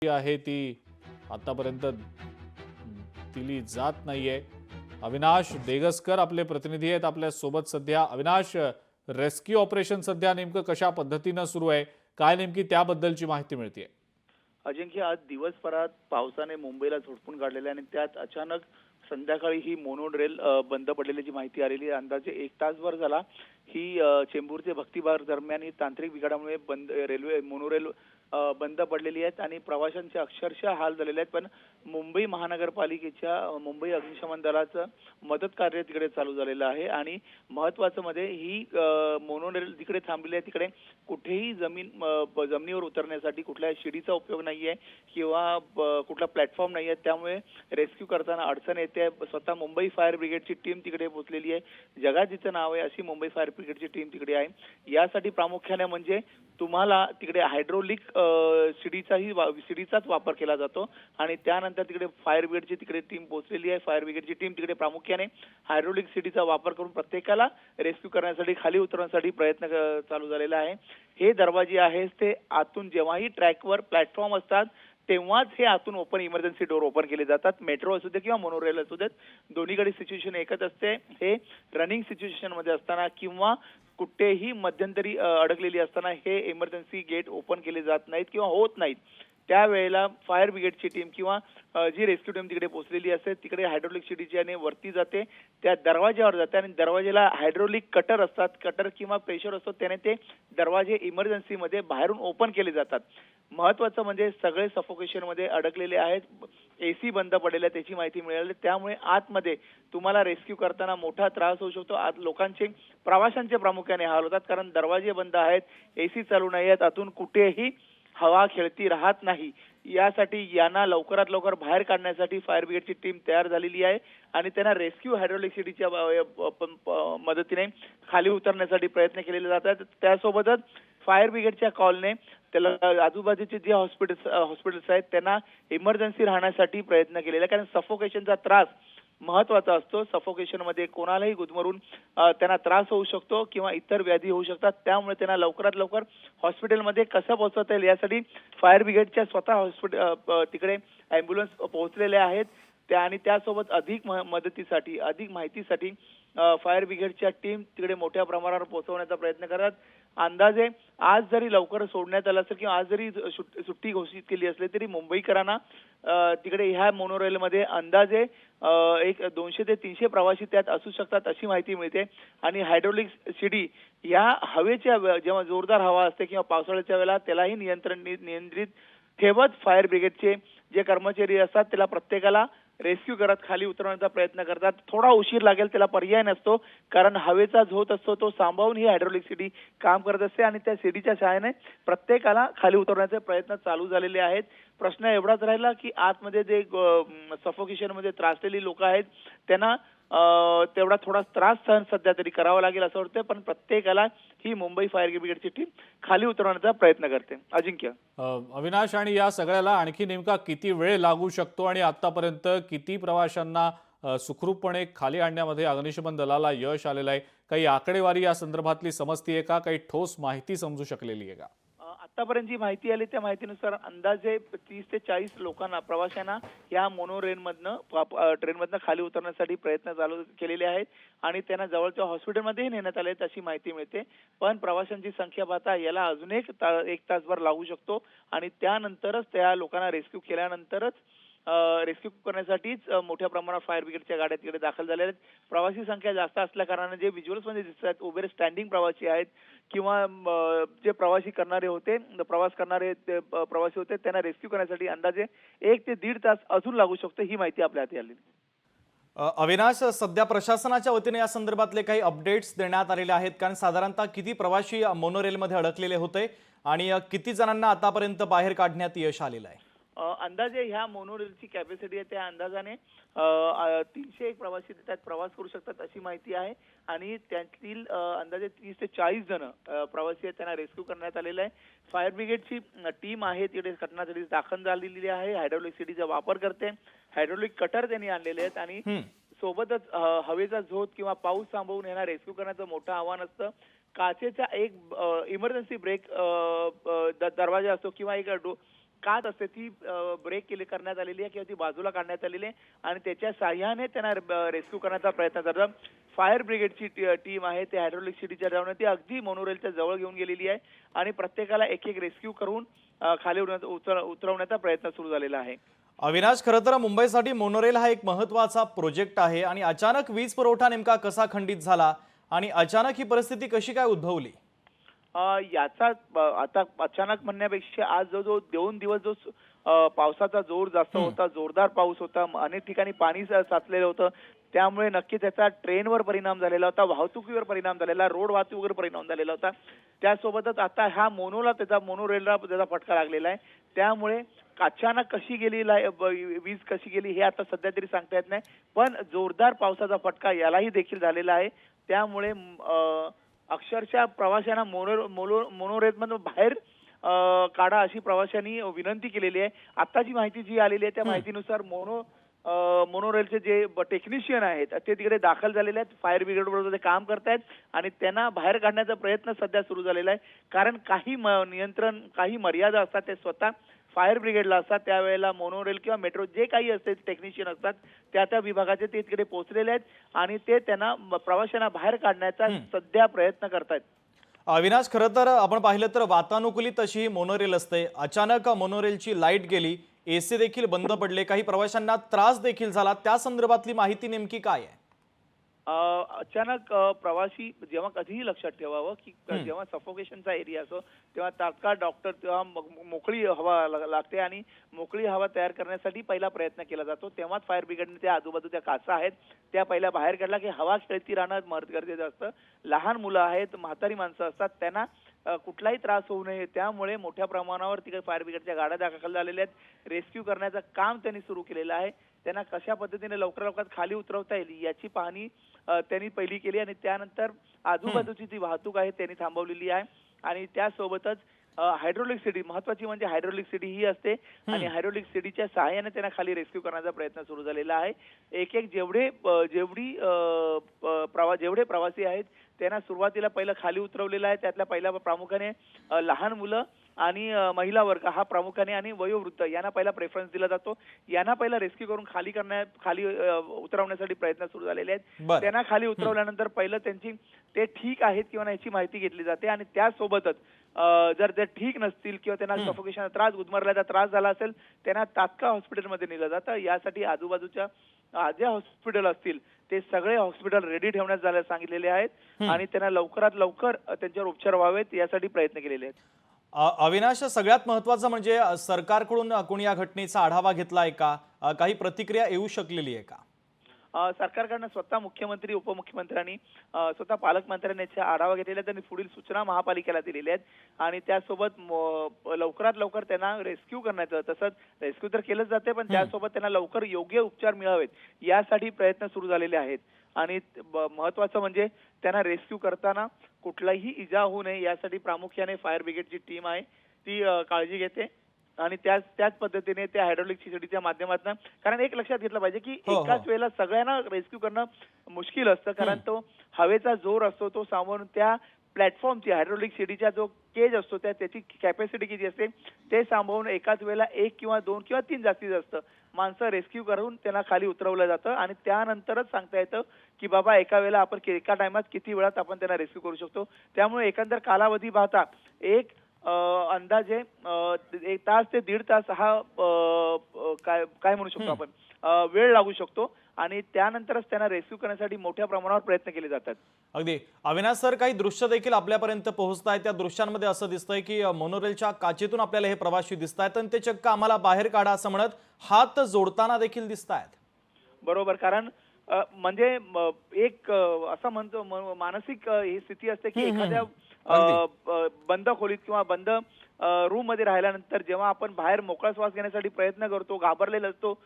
आहे ती आतापर्यंत दिली जात नाहीये। अविनाश देगसकर आपले प्रतिनिधी आहेत आपल्या सोबत सध्या। अविनाश, रेस्क्यू ऑपरेशन सध्या नेमकं कशा पद्धतीने सुरू आहे, काय नेमकी त्याबद्दलची माहिती मिळते? अजिंक्य, आज दिवसभरात पावसाने मुंबईला झोडपून काढलेले आणि त्यात अचानक संध्याकाळी ही मोनो रेल बंद पडलेल्याची माहिती आलेली आहे। अंदाजे 1 तासभर झाला ही चेंबूर ते भक्तिबाग दरम्यान ही तांत्रिक बिघाडामुळे बंद रेल्वे मोनो रेल बंद पडलेली आहेत आणि प्रवाशांचे अक्षरशः हाल झालेले आहेत। पण मुंबई महानगरपालिकेच्या मुंबई अग्निशमन दलाचं मदत कार्य तिकडे चालू झालेलं आहे आणि महत्त्वाचं मध्ये ही मोनो रेल तिकडे थांबलेली आहे। तिकडे कुठेही जमिनीवर उतरण्यासाठी कुठल्या शिडीचा उपयोग नाहीये किंवा कुठला प्लॅटफॉर्म नाहीये, त्यामुळे रेस्क्यू करताना अडचण येते। स्वतः मुंबई फायर ब्रिगेडची टीम तिकडे पोहोचलेली आहे। जगाजीचं नाव आहे अशी मुंबई फायर ब्रिगेडची टीम तिकडे आहे। यासाठी प्रामुख्याने म्हणजे तुम्हाला तिकडे हायड्रोलिक शिडीचाच वापर केला जातो आणि त्यानंतर तिकडे फायर ब्रिगेडची तिकडे टीम पोहोचलेली आहे। फायर ब्रिगेडची टीम तिकडे प्रामुख्याने हायड्रोलिक शिडीचा वापर करून प्रत्येकाला रेस्क्यू करण्यासाठी खाली उतरवण्यासाठी प्रयत्न चालू झालेला आहे। हे दरवाजे आहेत ते आतून जेव्हाही ट्रॅकवर प्लॅटफॉर्म असतात तेव्हाच हे आतून ओपन इमर्जन्सी डोर ओपन केले जातात। मेट्रो असू दे किंवा मोनोरेल असू देत, दोन्हीकडे सिच्युएशन एकच असते। हे रनिंग सिच्युएशन मध्ये असताना किंवा कुठेही मध्यंतरी अडकलेली असताना हे इमर्जन्सी गेट ओपन केले जात नाहीत किंवा होत नाहीत। त्यावेळेला फायर ब्रिगेडची टीम किंवा जी रेस्क्यू टीम तिकडे पोहोचलेली असते तिकडे हायड्रोलिक शिडीची आणि वरती जाते, त्या दरवाज्यावर जाते आणि दरवाजेला हायड्रोलिक कटर असतात, कटर किंवा प्रेशर असतो, त्याने ते दरवाजे इमर्जन्सी मध्ये बाहेरून ओपन केले जातात। महत्त्वाचं म्हणजे सगळे सफोकेशन मध्ये अडकलेले आहेत, एसी बंद पडलेला आहे त्याची माहिती मिळाली, त्यामुळे आतमध्ये तुम्हाला रेस्क्यू करताना मोठा त्रास होऊ शकतो। आत लोकांचे प्रवाशांचे प्रामुख्याने हाल होतात कारण दरवाजे बंद आहेत, एसी चालू नाही आहेत, आतून कुठेही हवा खेळती राहत नाही। यासाठी यांना लवकरात लवकर बाहेर काढण्यासाठी फायर ब्रिगेडची टीम तयार झालेली आहे आणि त्यांना रेस्क्यू हायड्रोलिक शिडीच्या मदतीने खाली उतरण्यासाठी प्रयत्न केलेले जातात। त्यासोबतच फायर ब्रिगेडच्या कॉलने त्याला आजूबाजूचे जे हॉस्पिटल्स आहेत त्यांना इमर्जन्सी राहण्यासाठी प्रयत्न केलेला आहे कारण सफोकेशनचा त्रास महत्त्वाचा असतो। सफोकेशन मध्ये कोणालाही गुदमरून त्यांना त्रास होऊ शकतो किंवा इतर व्याधी होऊ शकतात, त्यामुळे त्यांना लवकरात लवकर हॉस्पिटलमध्ये कसं पोहोचवता येईल यासाठी फायर ब्रिगेडच्या स्वतः हॉस्पिटल तिकडे ॲम्ब्युलन्स पोहोचलेल्या आहेत त्या आणि त्यासोबत अधिक मदतीसाठी अधिक माहितीसाठी फायर ब्रिगेडच्या टीम तिकडे मोठ्या प्रमाणावर पोहोचवण्याचा प्रयत्न करतात। अंदाजे आज जरी लवकर सोडण्यात आलं असेल किंवा आज जरी सुट्टी घोषित केली असली तरी मुंबईकरांना तिकडे ह्या मोनोरेलमध्ये अंदाजे एक 200 ते 300 प्रवासी त्यात असू शकतात अशी माहिती मिळते आणि हायड्रोलिक शिडी या हवेच्या जेव्हा जोरदार हवा असते किंवा पावसाळ्याच्या वेळेला त्यालाही नियंत्रित ठेवत फायर ब्रिगेडचे जे कर्मचारी असतात त्याला प्रत्येकाला रेस्क्यू करत खाली उतरवण्याचा प्रयत्न करतात। थोडा उशीर लागेल त्याला पर्याय नसतो कारण हवेचा झोत असतो तो सांभाळून ही हायड्रोलिक शिडी काम करत असते आणि त्या शिडीच्या सहाय्याने प्रत्येकाला खाली उतरवण्याचे प्रयत्न चालू झालेले आहेत। प्रश्न एवढाच राहिला की आतमध्ये जे सफोकेशन मध्ये त्रासलेली लोक आहेत त्यांना तेवढा थोडा त्रास सहन सध्या तरी करावा लागेल असं वाटतं, पण प्रत्येकाला ही मुंबई फायर ब्रिगेडची टीम खाली उतरवण्याचा प्रयत्न करते। अजिंक्य, अविनाश, आणि या सगळ्याला आणखी नेमका किती वेळ लागू शकतो आणि आतापर्यंत किती प्रवाशांना सुखरूपपणे खाली आणण्यामध्ये अग्निशमन दलाला यश आलेलं आहे? काही आकडेवारी या संदर्भातली समजतीये का? काही ठोस माहिती समजू शकलेली आहे का? आतापर्यंत जी माहिती आली त्या माहितीनुसार अंदाजे 30 ते 40 लोकांना प्रवाशांना या मोनो ट्रेनमधनं खाली उतरण्यासाठी प्रयत्न चालू केलेले आहेत आणि त्यांना जवळच्या हॉस्पिटलमध्येही नेण्यात आले अशी माहिती मिळते। पण प्रवाशांची संख्या पाहता याला अजून एक तासभर लागू शकतो आणि त्यानंतरच त्या लोकांना रेस्क्यू केल्यानंतरच रेस्क्यू करण्यासाठीच मोठ्या प्रमाणात फायर ब्रिगेडच्या गाड्या तिकडे दाखल झालेल्या आहेत। प्रवासी संख्या जास्त असल्या कारणाने जे व्हिज्युअल्स मध्ये दिसतात उभे स्टँडिंग प्रवासी आहेत किंवा जे प्रवास करणारे प्रवासी होते त्यांना रेस्क्यू करण्यासाठी अंदाजे 1 ते 1.5 तास अजून लागू शकतो ही माहिती आपल्या हाती आली। अविनाश, सध्या प्रशासनाच्या वतीने या संदर्भातले काही अपडेट्स देण्यात आलेले आहेत कारण साधारणतः किती प्रवासी मोनोरेलमध्ये अडकलेले होते आणि किती जणांना आतापर्यंत बाहेर काढण्यात यश आलेलं आहे? अंदाजे ह्या मोनोरेलची कॅपॅसिटी आहे त्या अंदाजाने 301 प्रवासी त्यात प्रवास करू शकतात अशी माहिती आहे आणि त्यातील अंदाजे 30 ते 40 जण प्रवासी आहेत त्यांना रेस्क्यू करण्यात आलेलं आहे। फायर ब्रिगेडची टीम आहे तिकडे घटनास्थळी दाखल झालेली आहे, हायड्रोलिक शिडीचा वापर करते, हायड्रोलिक कटर त्यांनी आणलेले आहेत आणि सोबतच हवेचा झोत किंवा पाऊस सांभाळून यांना रेस्क्यू करण्याचं मोठं आव्हान असतं। काचेचा एक इमर्जन्सी ब्रेक दरवाजा असतो किंवा एक काच असते ती ब्रेक केली करण्यात आलेली आहे किंवा ती बाजूला काढण्यात आलेली आहे आणि त्याच्या साह्याने त्यांना रेस्क्यू करण्याचा प्रयत्न करतात. फायर ब्रिगेडची टीम आहे ते हायड्रोलिक सिटीच्या जाऊन ती अगदी मोनोरेलच्या जवळ घेऊन गेलेली आहे आणि प्रत्येकाला एक एक रेस्क्यू करून खाली उतरवण्याचा प्रयत्न सुरू झालेला आहे. अविनाश, खरं तर मुंबईसाठी मोनोरेल हा एक महत्त्वाचा प्रोजेक्ट आहे आणि अचानक वीज पुरवठा नेमका कसा खंडित झाला आणि अचानक ही परिस्थिती कशी काय उद्भवली? याचा आता अचानक म्हणण्यापेक्षा आज जो 2 दिवस जो पावसाचा जोर जास्त होता, जोरदार पाऊस होता, अनेक ठिकाणी पाणी साचलेलं होतं, त्यामुळे नक्की त्याचा ट्रेनवर परिणाम झालेला होता, वाहतुकीवर परिणाम झालेला, रोड वाहतुकीवर परिणाम झालेला होता. त्यासोबतच आता ह्या मोनोरेलला त्याचा फटका लागलेला आहे. त्यामुळे अचानक कशी गेली वीज कशी गेली हे आता सध्या तरी सांगता येत नाही, पण जोरदार पावसाचा फटका यालाही देखील झालेला आहे. त्यामुळे अक्षरशः प्रवाशांना मोनोरेलमधून बाहेर काढा अशी प्रवाशांनी विनंती केलेली आहे. आता जी माहिती आलेली आहे त्या माहितीनुसार मोनोरेलचे जे टेक्निशियन आहेत ते तिकडे दाखल झालेले आहेत, फायर ब्रिगेड बरोबर ते काम करतायत आणि त्यांना बाहेर काढण्याचा प्रयत्न सध्या सुरू झालेला आहे. कारण काही नियंत्रण, काही मर्यादा असतात ते स्वतः फायर ब्रिगेडला असतात. त्यावेळेला मोनोरेल किंवा मेट्रो जे काही असते टेक्निशियन असतात त्या विभागाचे ते तिकडे पोहोचलेले आहेत आणि ते त्यांना प्रवाशांना बाहेर काढण्याचा सध्या प्रयत्न करतायत. अविनाश, खरं तर आपण पाहिलं तर वातानुकूलित अशी ही मोनोरेल असते. अचानक मोनोरेलची लाईट गेली, एसी देखील बंद पडले, काही प्रवाशांना त्रास देखील झाला. त्या संदर्भातली माहिती नेमकी काय आहे? अचानक प्रवासी जेव्हा कधीही लक्षात ठेवावं की जेव्हा सफोकेशनचा एरिया असो तेव्हा तात्काळ डॉक्टर तेव्हा मोकळी हवा लागते आणि मोकळी हवा तयार करण्यासाठी पहिला प्रयत्न केला जातो. तेव्हाच फायर ब्रिगेडने त्या आजूबाजूच्या काचा आहेत त्या पहिल्या बाहेर काढला की हवा खेळती राहणं गरजेचं असतं. लहान मुलं आहेत, म्हातारी माणसं असतात, त्यांना कुठलाही त्रास होऊ नये त्यामुळे मोठ्या प्रमाणावर तिकडे फायर ब्रिगेडच्या गाड्या दाखल झालेल्या आहेत. रेस्क्यू करण्याचं काम त्यांनी सुरू केलेलं आहे. त्यांना कशा पद्धतीने लवकरात खाली उतरवता येईल याची पाहणी त्यांनी पहिली केली आणि त्यानंतर आजूबाजूची जी वाहतूक आहे त्यांनी थांबवलेली आहे आणि त्यासोबतच हायड्रोलिक सिटी महत्वाची म्हणजे हायड्रोलिक सिटी ही असते आणि हायड्रोलिक सिटीच्या सहाय्याने त्यांना खाली रेस्क्यू करण्याचा प्रयत्न सुरू झालेला आहे. एक जेवढे प्रवासी आहेत त्यांना सुरुवातीला पहिलं खाली उतरवलेलं आहे. त्यातल्या पहिल्या प्रामुख्याने लहान मुलं आणि महिला वर्ग हा प्रामुख्याने आणि वयोवृद्ध यांना पहिला प्रेफरन्स दिला जातो. यांना पहिला रेस्क्यू करून खाली उतरवण्यासाठी प्रयत्न सुरू झालेले आहेत. त्यांना खाली उतरवल्यानंतर पहिलं ते ठीक आहेत किंवा नाही याची माहिती घेतली जाते आणि त्यासोबतच जर ते ठीक नसतील किंवा त्यांना सफोकेशनचा त्रास, गुदमरल्याचा त्रास झाला असेल त्यांना तात्काळ हॉस्पिटलमध्ये नेलं जातं. यासाठी आजूबाजूच्या जे हॉस्पिटल असतील ते सगळे हॉस्पिटल रेडी ठेवण्यात सांगितलेले आहेत आणि त्यांना लवकरात लवकर त्यांच्यावर उपचार व्हावेत यासाठी प्रयत्न केलेले आहेत. अविनाश, सगळ्यात महत्त्वाचं म्हणजे सरकारकडून कोणी या घटनेचा आढावा घेतलाय का? काही प्रतिक्रिया येऊ शकलेली आहे का? सरकारकडनं स्वतः मुख्यमंत्री, उपमुख्यमंत्र्यांनी, स्वतः पालकमंत्र्यांनी याचा आढावा घेतलेला. त्यांनी पुढील सूचना महापालिकेला दिलेल्या आहेत आणि त्यासोबत लवकरात लवकर त्यांना रेस्क्यू करण्याचं, तसंच रेस्क्यू तर केलंच जाते पण त्यासोबत त्यांना लवकर योग्य उपचार मिळावेत यासाठी प्रयत्न सुरू झालेले आहेत. आणि महत्वाचं म्हणजे त्यांना रेस्क्यू करताना कुठलाही इजा होऊ नये यासाठी प्रामुख्याने फायर ब्रिगेडची टीम आहे ती काळजी घेते आणि त्याच पद्धतीने त्या हायड्रोलिक सिटीच्या माध्यमातून, कारण एक लक्षात घेतलं पाहिजे की एकाच वेळेला सगळ्यांना रेस्क्यू करणं मुश्किल असतं कारण तो हवेचा जोर असतो तो सामावून त्या प्लॅटफॉर्मची हायड्रोलिक सिटीचा जो केज असतो त्याची कॅपॅसिटी किती असते ते सांभाळून एकाच वेळेला 1 किंवा 2 किंवा 3 जास्तीत जास्त माणसं रेस्क्यू करून त्यांना खाली उतरवलं जातं आणि त्यानंतरच सांगता येतं की बाबा एका वेळेला आपण एका टायमात किती वेळात आपण त्यांना रेस्क्यू करू शकतो. त्यामुळे एकंदर कालावधी पाहता एक अंदाजे 1 तास ते 1.5 तास हा काय म्हणू शकतो आपण वेळ लागू शकतो आणि त्यानंतरच त्यांना रेस्क्यू करण्यासाठी मोठ्या प्रमाणावर प्रयत्न केले जातात. अगदी. अविनाश सर, काही दृश्य देखील आपल्यापर्यंत पोहोचतायत. त्या दृश्यांमध्ये असं दिसतंय की मोनोरेलच्या काचेतून आपल्याला हे प्रवासी दिसतायत आणि ते चक्क आम्हाला बाहेर काढा असं म्हणत हात जोडताना देखील दिसतायत. बरोबर, कारण म्हणजे एक असं म्हणतो मानसिक ही स्थिती असते की एखाद्या बंद खोलीत किंवा बंद रूम मध्ये राहिल्यानंतर जेव्हा आपण बाहेर मोकळा श्वास घेण्यासाठी प्रयत्न करतो, घाबरलेला असतो,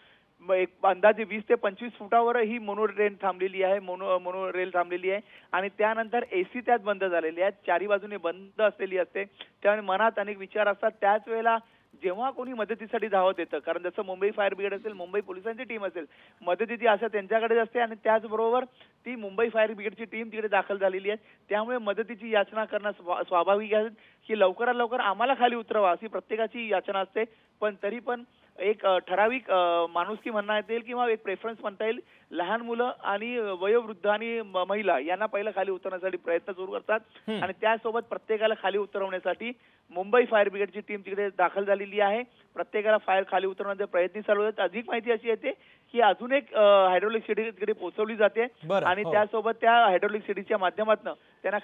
एक अंदाजे 20 ते 25 फुटावर ही मोनोरेल थांबलेली आहे आणि त्यानंतर एसी त्यात बंद झालेली आहेत, चारी बाजूने बंद असलेली असते. त्यामुळे मनात अनेक विचार असतात. त्याच वेळेला जेव्हा कोणी मदतीसाठी धावत येतं, कारण जसं मुंबई फायर ब्रिगेड असेल, मुंबई पोलिसांची टीम असेल, मदतीची आशा त्यांच्याकडेच असते आणि त्याचबरोबर ती मुंबई फायर ब्रिगेडची टीम तिकडे दाखल झालेली आहे. त्यामुळे मदतीची याचना करणं स्वाभाविक आहे की लवकरात लवकर आम्हाला खाली उतरवा अशी प्रत्येकाची याचना असते. पण तरी पण एक ठराविक माणुसकी म्हणता येईल किंवा एक प्रेफरन्स म्हणता येईल, लहान मुलं आणि वयोवृद्ध आणि महिला यांना पहिलं खाली उतरण्यासाठी प्रयत्न सुरू करतात आणि त्यासोबत प्रत्येकाला खाली उतरवण्यासाठी मुंबई फायर ब्रिगेडची टीम तिकडे दाखल झालेली आहे. प्रत्येकाला फायर खाली उतरवण्याचे प्रयत्न चालू आहेत. अधिक माहिती अशी येते की अजून एक हायड्रोलिक सिटी तिकडे पोहोचवली जाते बरं, आणि हो. त्यासोबत त्या हायड्रोलिक सिटीच्या माध्यमातून त्यांना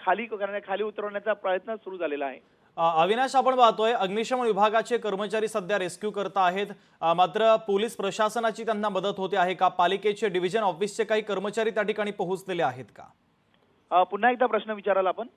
खाली उतरवण्याचा प्रयत्न सुरू झालेला आहे. अविनाश, आपण पाहतोय अग्निशमन विभागाचे कर्मचारी सध्या रेस्क्यू करत आहेत, मात्र पोलीस प्रशासनाची त्यांना मदत होते आहे का? पालिकेचे डिव्हिजन ऑफिसचे काही कर्मचारी त्या ठिकाणी पोहोचलेले आहेत का? पुन्हा एकदा प्रश्न विचाराल आपण?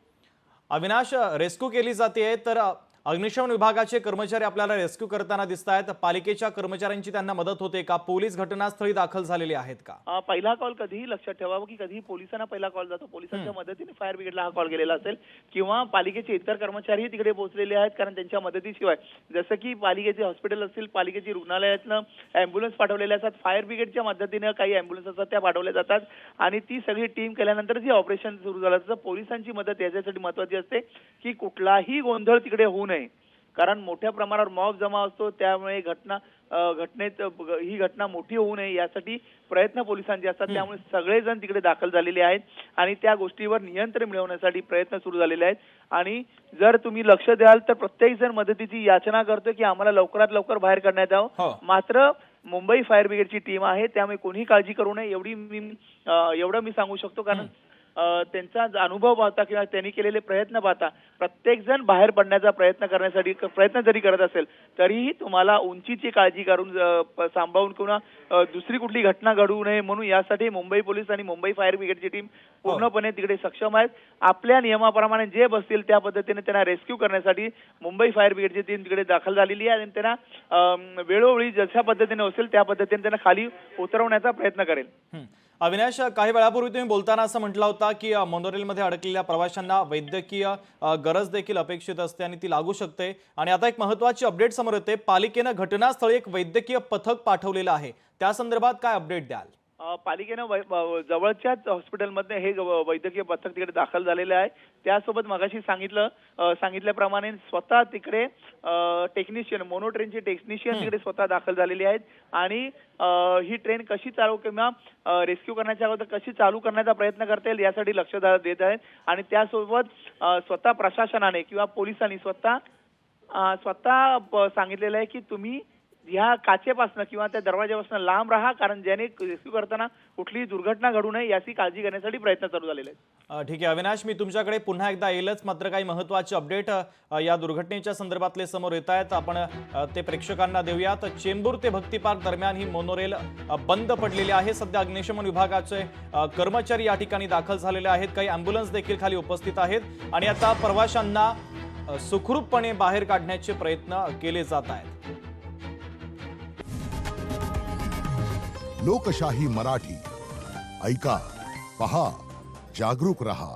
अविनाश, रेस्क्यू केली जाते तर अग्निशमन विभागाचे कर्मचारी आपल्याला रेस्क्यू करताना दिसत आहेत, पालिकेच्या कर्मचाऱ्यांची त्यांना मदत होते का? पोलीस घटनास्थळी दाखल झालेले आहेत का? पहिला कॉल कधीही लक्षात ठेवावं की कधीही पोलिसांना पहिला कॉल जातो, पोलिसांच्या मदतीने फायर ब्रिगेडला हा कॉल गेलेला असेल किंवा पालिकेचे इतर कर्मचारीही तिकडे पोहोचलेले आहेत, कारण त्यांच्या मदतीशिवाय जसं की पालिकेचे हॉस्पिटल असतील, पालिकेची रुग्णालयातनं अँब्युलन्स पाठवलेल्या असतात, फायर ब्रिगेडच्या मदतीने काही अँब्युलन्स असतात त्या पाठवल्या जातात आणि ती सगळी टीम केल्यानंतर जे ऑपरेशन सुरू झालं असतं, पोलिसांची मदत याच्यासाठी महत्वाची असते की कुठलाही गोंधळ तिकडे होऊ नये, कारण मोठ्या प्रमाणावर मॉब जमा असतो. त्यामुळे ही घटना मोठी होऊ नये यासाठी प्रयत्न पोलिसांचे असतात. त्यामुळे सगळेजण तिकडे दाखल झालेले आहेत आणि त्या गोष्टीवर नियंत्रण मिळवण्यासाठी प्रयत्न सुरू झालेले आहेत. आणि जर तुम्ही लक्ष द्याल तर प्रत्येक जण मदतीची याचना करतो की आम्हाला लवकरात लवकर बाहेर काढण्यात यावं. मात्र मुंबई फायर ब्रिगेडची टीम आहे, त्यामुळे कोणीही काळजी करू नये एवढं मी सांगू शकतो, कारण त्यांचा अनुभव पाहता किंवा त्यांनी केलेले प्रयत्न पाहता प्रत्येक जण बाहेर पडण्याचा प्रयत्न जरी करत असेल तरीही तुम्हाला उंचीची काळजी करून सांभाळून किंवा दुसरी कुठली घटना घडू नये म्हणून यासाठी मुंबई पोलीस आणि मुंबई फायर ब्रिगेडची टीम पूर्णपणे तिकडे सक्षम आहेत. आपल्या नियमाप्रमाणे जे बसतील त्या पद्धतीने त्यांना रेस्क्यू करण्यासाठी मुंबई फायर ब्रिगेडची टीम तिकडे दाखल झालेली आहे आणि त्यांना वेळोवेळी जशा पद्धतीने असेल त्या पद्धतीने त्यांना खाली उतरवण्याचा प्रयत्न करेल. अविनाश, काही वेळापूर्वी तुम्ही बोलताना असं म्हटलं होतं की मोनोरेलमध्ये अडकलेल्या प्रवाशांना वैद्यकीय गरज देखील अपेक्षित असते आणि ती लागू शकते, आणि आता एक महत्त्वाची अपडेट समोर येते, पालिकेनं घटनास्थळी एक वैद्यकीय पथक पाठवलेलं आहे, त्या संदर्भात काय अपडेट द्याल? पालिकेनं जवळच्याच हॉस्पिटलमध्ये हे वैद्यकीय पथक तिकडे दाखल झालेलं आहे. त्यासोबत मगाशी सांगितल्याप्रमाणे स्वतः तिकडे टेक्निशियन, मोनो ट्रेनचे टेक्निशियन तिकडे स्वतः दाखल झालेले आहेत आणि ही ट्रेन कशी चालू किंवा रेस्क्यू करण्याच्या अगोदर कशी चालू करण्याचा प्रयत्न करता येईल यासाठी लक्ष देत आहेत. आणि त्यासोबत स्वतः प्रशासनाने किंवा पोलिसांनी स्वतः सांगितलेलं आहे की तुम्ही ह्या काचेपासून किंवा त्या दरवाजापासून लांब राहा, कारण ज्याने रेस्क्यू करताना कुठलीही दुर्घटना घडू नये याची काळजी घेण्यासाठी प्रयत्न चालू झालेले आहेत. ठीक आहे अविनाश, मी तुमच्याकडे पुन्हा एकदा येईलच, मात्र काही महत्त्वाचे अपडेट या दुर्घटनेच्या संदर्भातले समोर येत आहेत, आपण ते प्रेक्षकांना देऊयात. चेंबूर ते भक्ती पार्क दरम्यान ही मोनोरेल बंद पडलेली आहे. सध्या अग्निशमन विभागाचे कर्मचारी या ठिकाणी दाखल झालेले आहेत, काही अँब्युलन्स देखील खाली उपस्थित आहेत आणि आता प्रवाशांना सुखरूपपणे बाहेर काढण्याचे प्रयत्न केले जात आहेत. लोकशाही मराठी ऐका, पहा, जागरूक रहा.